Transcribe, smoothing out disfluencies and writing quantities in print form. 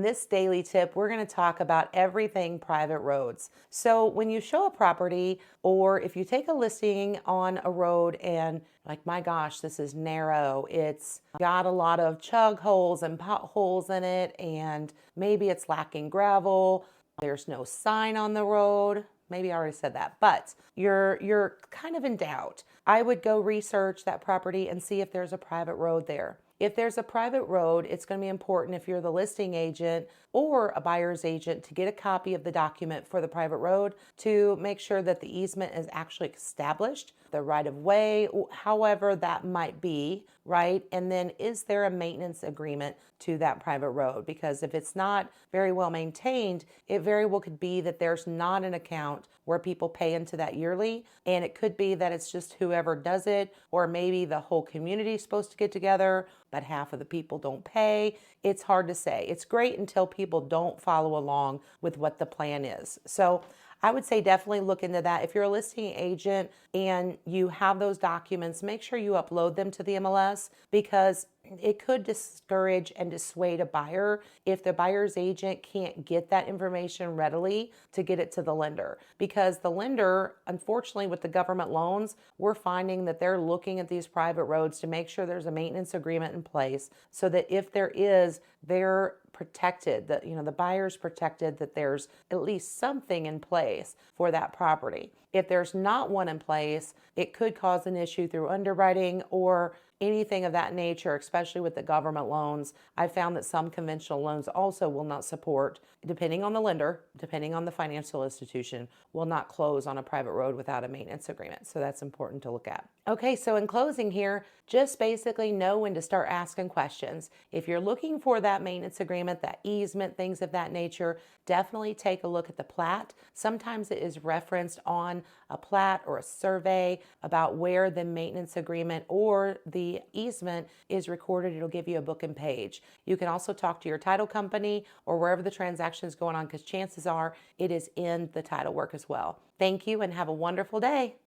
this daily tip, we're going to talk about everything private roads. So when you show a property, or if you take a listing on a road and like, my gosh, this is narrow, it's got a lot of chug holes and potholes in it, and maybe it's lacking gravel, there's no sign on the road. Maybe I already said that, but you're kind of in doubt. I would go research that property and see if there's a private road there. If there's a private road, it's going to be important, if you're the listing agent or a buyer's agent, to get a copy of the document for the private road to make sure that the easement is actually established, the right of way, however that might be, right? And then, is there a maintenance agreement to that private road? Because if it's not very well maintained, it very well could be that there's not an account where people pay into that yearly, and it could be that it's just whoever does it, or maybe the whole community is supposed to get together but half of the people don't pay. It's hard to say. It's great until people don't follow along with what the plan is. So I would say definitely look into that. If you're a listing agent and you have those documents, make sure you upload them to the MLS, because it could discourage and dissuade a buyer if the buyer's agent can't get that information readily to get it to the lender. Because the lender, unfortunately, with the government loans, we're finding that they're looking at these private roads to make sure there's a maintenance agreement in place, so that if there is, they're protected, that the buyer's protected, that there's at least something in place for that property. If there's not one in place, it could cause an issue through underwriting or anything of that nature, especially with the government loans. I found that some conventional loans also will not support, depending on the lender, depending on the financial institution, will not close on a private road without a maintenance agreement. So that's important to look at. Okay, so in closing here, just basically know when to start asking questions. If you're looking for that maintenance agreement, that easement, things of that nature, definitely take a look at the plat. Sometimes it is referenced on a plat or a survey about where the maintenance agreement or the easement is recorded. It'll give you a book and page. You can also talk to your title company or wherever the transaction is going on, because chances are it is in the title work as well. Thank you and have a wonderful day.